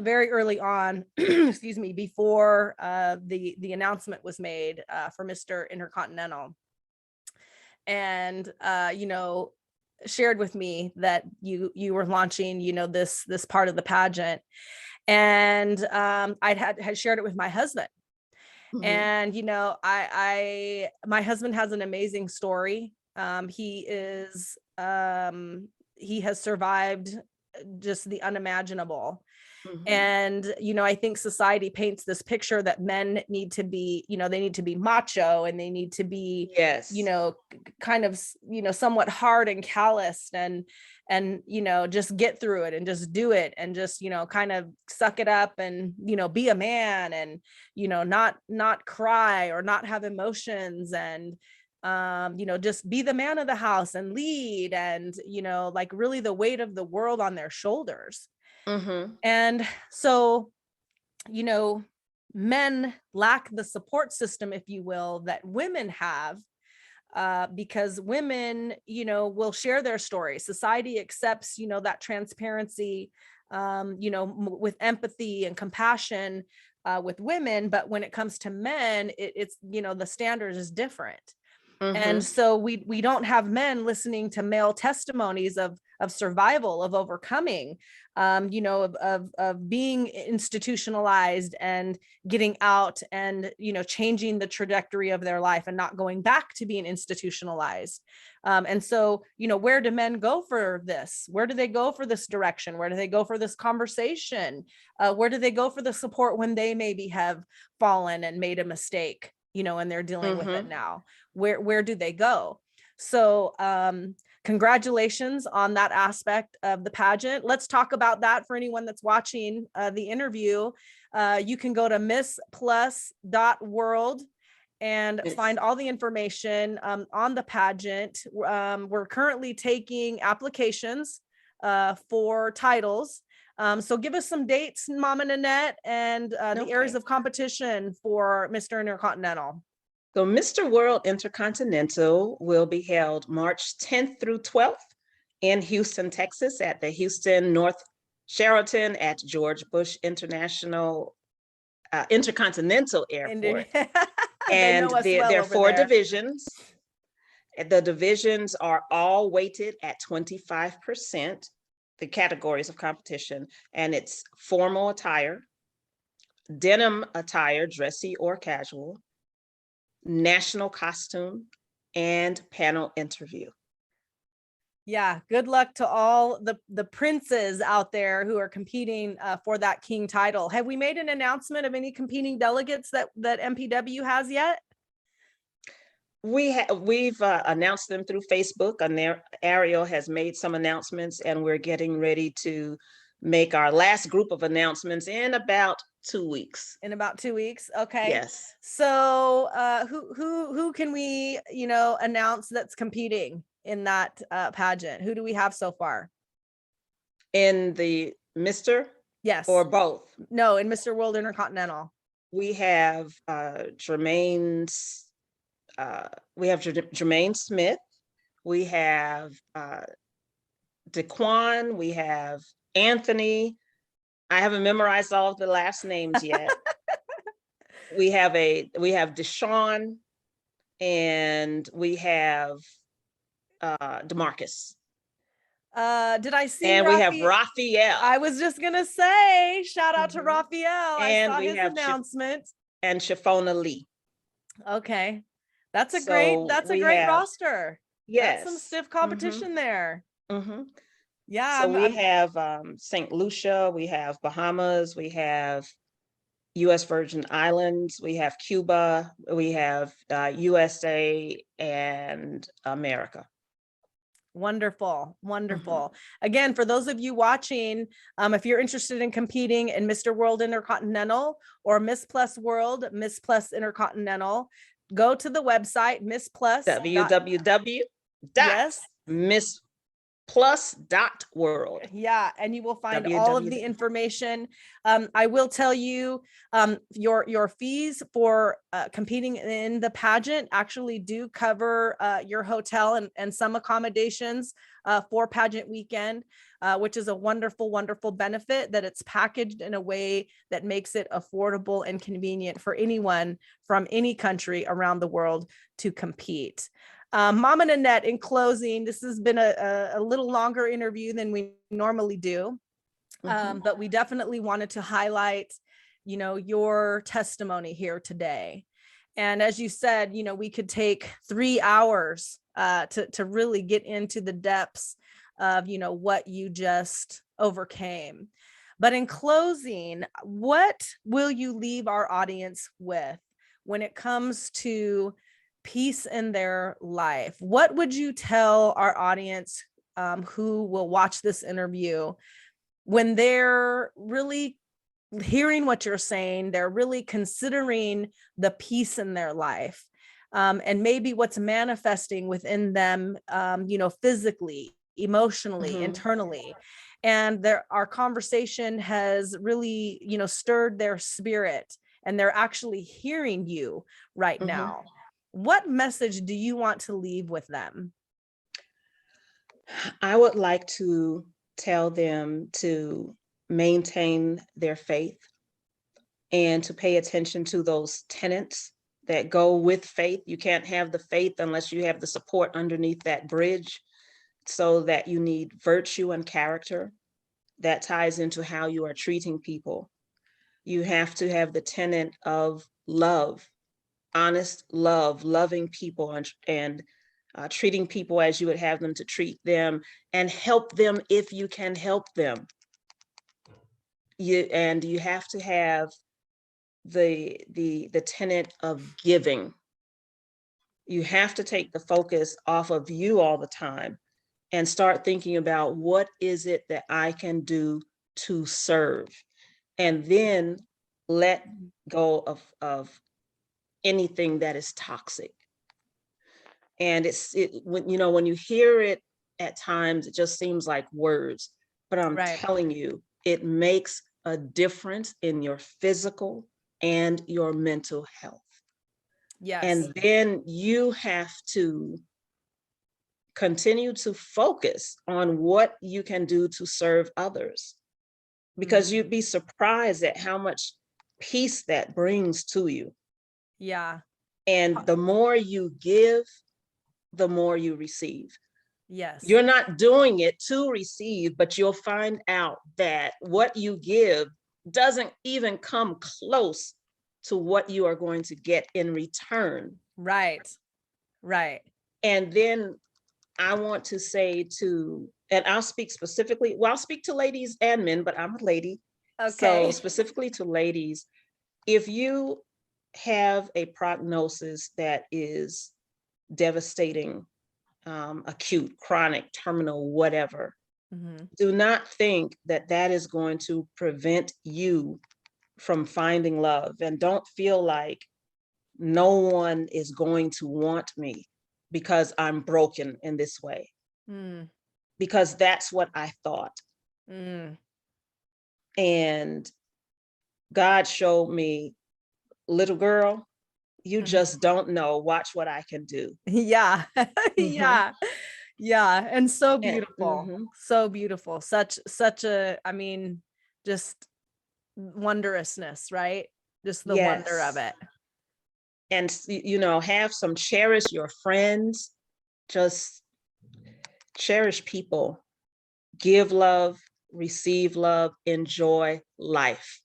very early on, excuse me, before the announcement was made for Mr. Intercontinental, and shared with me that you were launching this part of the pageant, and I had shared it with my husband. Mm-hmm. And my husband has an amazing story. He has survived just the unimaginable. Mm-hmm. And, I think society paints this picture that men need to be, they need to be macho, and they need to be, yes, kind of, somewhat hard and calloused, and, just get through it and just do it, and just, kind of suck it up, and, be a man, and, not cry or not have emotions, and, just be the man of the house and lead, and, like really the weight of the world on their shoulders. Mm-hmm. And so, men lack the support system, if you will, that women have, because women, will share their story. Society accepts, that transparency, with empathy and compassion with women. But when it comes to men, it's, the standard is different. Mm-hmm. And so we don't have men listening to male testimonies of survival, of overcoming, of being institutionalized and getting out, and, changing the trajectory of their life and not going back to being institutionalized. And so, where do men go for this? Where do they go for this direction? Where do they go for this conversation? Where do they go for the support when they maybe have fallen and made a mistake, and they're dealing mm-hmm. with it now? Where do they go? So congratulations on that aspect of the pageant. Let's talk about that for anyone that's watching the interview. You can go to missplus.world and find all the information on the pageant. We're currently taking applications for titles. So give us some dates, Mama Nanette, and the areas of competition for Mr. Intercontinental. So Mr. World Intercontinental will be held March 10th through 12th in Houston, Texas, at the Houston North Sheraton at George Bush Intercontinental Airport. And there are 4 divisions. The divisions are all weighted at 25%. the categories of competition, and it's formal attire, denim attire, dressy or casual, national costume, and panel interview. Yeah, good luck to all the princes out there who are competing for that king title. Have we made an announcement of any competing delegates that MPW has yet? We've announced them through Facebook, and Ariel has made some announcements, and we're getting ready to make our last group of announcements in about 2 weeks. In about 2 weeks. Okay. Yes. So who can we, announce that's competing in that pageant? Who do we have so far? In the Mr. Yes. Or both? No, in Mr. World Intercontinental. We have Jermaine Smith. We have Daquan. We have Anthony. I haven't memorized all of the last names yet. we have Deshaun, and we have DeMarcus. Did I see? And we have Raphael. I was just gonna say, shout out to Raphael. And I saw we his have announcement. And Shafona Lee. Okay, that's a great roster. Yes, that's some stiff competition there. Yeah. So we have St. Lucia, we have Bahamas, we have U.S. Virgin Islands, we have Cuba, we have USA and America. Wonderful. Again, for those of you watching, if you're interested in competing in Mr. World Intercontinental or Miss Plus World, Miss Plus Intercontinental, go to the website Miss Plus www.missplusworld. Yeah, and you will find all of the information. I will tell you, your fees for competing in the pageant actually do cover your hotel and some accommodations for pageant weekend, which is a wonderful benefit, that it's packaged in a way that makes it affordable and convenient for anyone from any country around the world to compete. Mama Nanette, in closing, this has been a little longer interview than we normally do, but we definitely wanted to highlight, your testimony here today. And as you said, we could take 3 hours to really get into the depths of, what you just overcame. But in closing, what will you leave our audience with when it comes to peace in their life? What would you tell our audience who will watch this interview when they're really hearing what you're saying, they're really considering the peace in their life, and maybe what's manifesting within them, physically, emotionally, internally, and our conversation has really, stirred their spirit, and they're actually hearing you right now. What message do you want to leave with them? I would like to tell them to maintain their faith and to pay attention to those tenets that go with faith. You can't have the faith unless you have the support underneath that bridge, so that you need virtue and character. That ties into how you are treating people. You have to have the tenet of love, honest love, loving people and treating people as you would have them to treat them, and help them if you can help them. You have to have the tenet of giving. You have to take the focus off of you all the time and start thinking about, what is it that I can do to serve, and then let go of anything that is toxic. And when you hear it at times, it just seems like words, but I'm telling you, it makes a difference in your physical and your mental health. Yes. And then you have to continue to focus on what you can do to serve others, because you'd be surprised at how much peace that brings to you. Yeah. And the more you give, the more you receive. Yes. You're not doing it to receive, but you'll find out that what you give doesn't even come close to what you are going to get in return. Right. Right. And then I want to say to, and I'll speak specifically, well, I'll speak to ladies and men, but I'm a lady. So Okay. specifically to ladies, if you have a prognosis that is devastating, acute, chronic, terminal, whatever, Mhm. do not think that that is going to prevent you from finding love. And don't feel like no one is going to want me because I'm broken in this way. Mm. Because that's what I thought. Mm. And God showed me, little girl, you Mhm. just don't know. Watch what I can do. Yeah. Mhm. Yeah. Yeah. And so And, beautiful. mhm. So beautiful. Such a, I mean, just wondrousness, right? Just the wonder of Yes. it. And have some, cherish your friends, just cherish people, give love, receive love, enjoy life.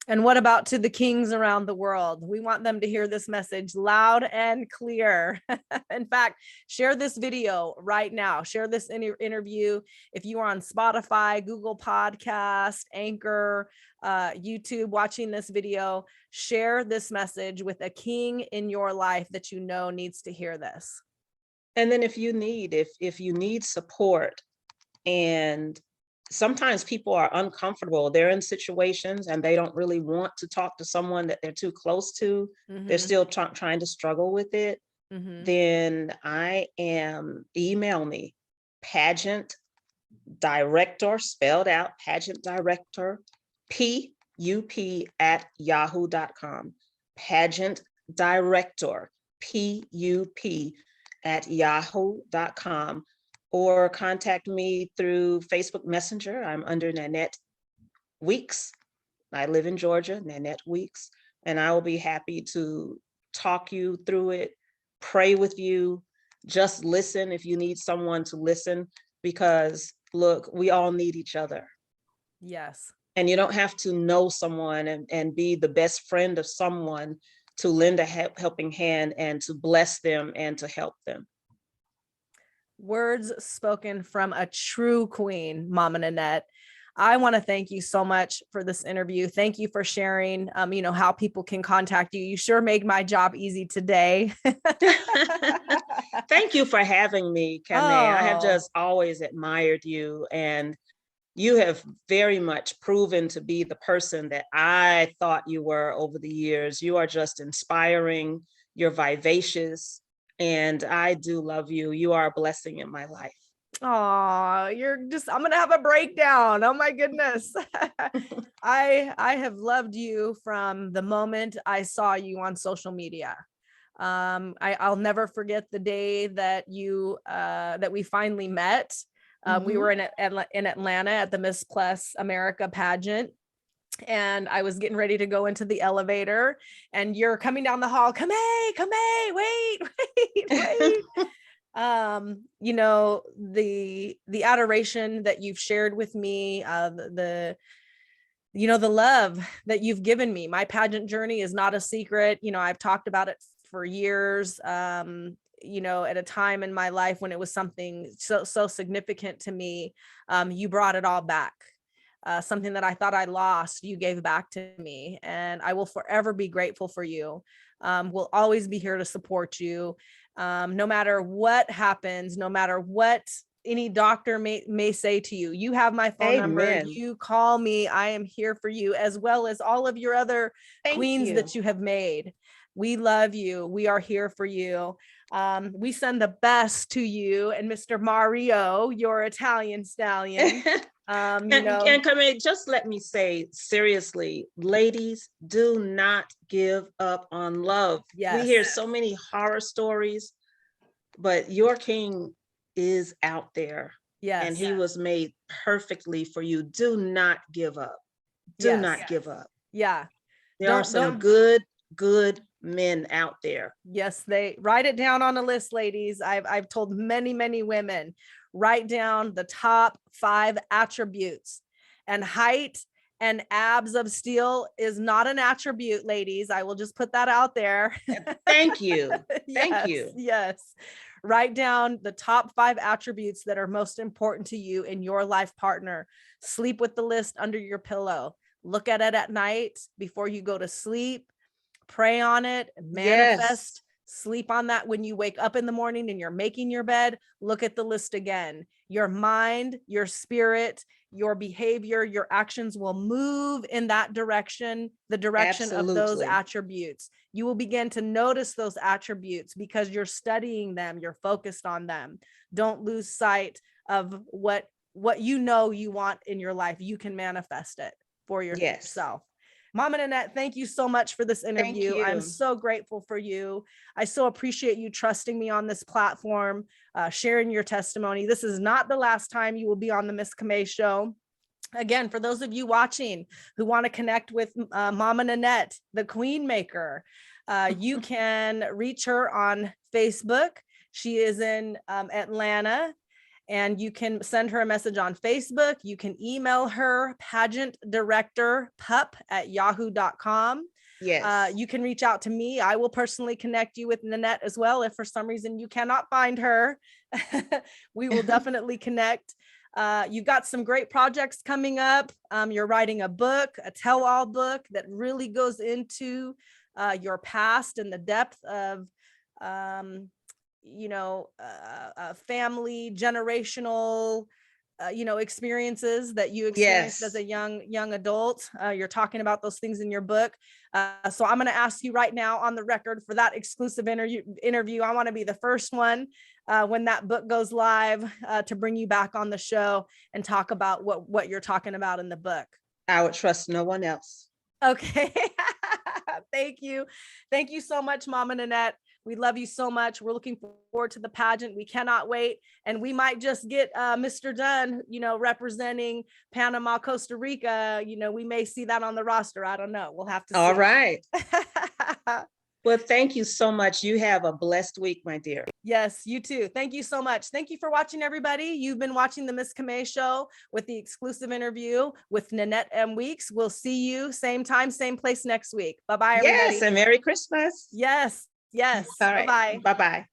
And what about to the kings around the world? We want them to hear this message loud and clear. In fact, share this video right now. Share this interview. If you are on Spotify, Google Podcast, Anchor, YouTube, watching this video, share this message with a king in your life that you know needs to hear this. And then if you need support, and sometimes people are uncomfortable, they're in situations and they don't really want to talk to someone that they're too close to, they're Mm-hmm. still trying to struggle with it, Mm-hmm. then email me, pageant director, spelled out, pageant director, PUP@yahoo.com, pageant director, PUP@yahoo.com, or contact me through Facebook Messenger. I'm under Nanette Weeks. I live in Georgia, Nanette Weeks, and I will be happy to talk you through it, pray with you, just listen if you need someone to listen, because look, we all need each other. Yes. And you don't have to know someone and be the best friend of someone to lend a helping hand and to bless them and to help them. Words spoken from a true queen, Mama Nanette. I want to thank you so much for this interview. Thank you for sharing, how people can contact you. You sure made my job easy today. Thank you for having me, Camay. I have Oh, just always admired you, and you have very much proven to be the person that I thought you were over the years. You are just inspiring, you're vivacious, and I do love you. You are a blessing in my life. oh, I'm going to have a breakdown. Oh my goodness. I have loved you from the moment I saw you on social media. I'll never forget the day that that we finally met. We were in Atlanta at the Miss Plus America pageant, and I was getting ready to go into the elevator, and you're coming down the hall. Camay, wait, wait. The adoration that you've shared with me, the love that you've given me. My pageant journey is not a secret. I've talked about it for years. At a time in my life when it was something so significant to me, you brought it all back. Something that I thought I lost, you gave back to me, and I will forever be grateful for you. We'll always be here to support you, no matter what happens, no matter what any doctor may say to you. You have my phone number. Amen. You call me. I am here for you, as well as all of your other Thank queens you. that you have made. We love you. We are here for you. We send the best to you and Mr. Mario, your Italian stallion. And Camay, just let me say seriously, ladies, do not give up on love. Yes. We hear so many horror stories, but your king is out there. Yes. And he was made perfectly for you. Do not give up. Do not give up. Yeah. There are some good men out there. Yes, they write it down on a list, ladies. I've told many women, write down the top 5 attributes, and height and abs of steel is not an attribute, ladies. I will just put that out there. Thank you. Thank Yes, you. yes. Write down the top 5 attributes that are most important to you in your life partner. Sleep with the list under your pillow. Look at it at night before you go to sleep. Pray on it, manifest, sleep on that. When you wake up in the morning and you're making your bed, look at the list again. Your mind, your spirit, your behavior, your actions will move in that direction, the direction of those Absolutely. attributes. You will begin to notice those attributes because you're studying them, you're focused on them. Don't lose sight of what you know you want in your life. You can manifest it for yourself. Mama Nanette, thank you so much for this interview. I'm so grateful for you. I so appreciate you trusting me on this platform, sharing your testimony. This is not the last time you will be on the Miss Camay show. Again, for those of you watching who want to connect with Mama Nanette, the Queen Maker, you can reach her on Facebook. She is in Atlanta. And you can send her a message on Facebook. You can email her pageantdirectorpup@yahoo.com. Yes. You can reach out to me. I will personally connect you with Nanette as well. If for some reason you cannot find her, we will definitely connect. You've got some great projects coming up. You're writing a book, a tell-all book that really goes into your past and the depth of family, generational, experiences that you experienced as a young adult. You're talking about those things in your book. So I'm going to ask you right now on the record for that exclusive interview. I want to be the first one when that book goes live to bring you back on the show and talk about what you're talking about in the book. I would trust no one else. Okay. Thank you. Thank you so much, Mama Nanette. We love you so much. We're looking forward to the pageant. We cannot wait. And we might just get Mr. Dunn, representing Panama, Costa Rica. We may see that on the roster. I don't know. We'll have to see. All right. Well, thank you so much. You have a blessed week, my dear. Yes, you too. Thank you so much. Thank you for watching, everybody. You've been watching the Miss Camay show with the exclusive interview with Nanette M. Weeks. We'll see you same time, same place next week. Bye-bye, everybody. Yes, and Merry Christmas. Yes. All right. Bye-bye. Bye-bye.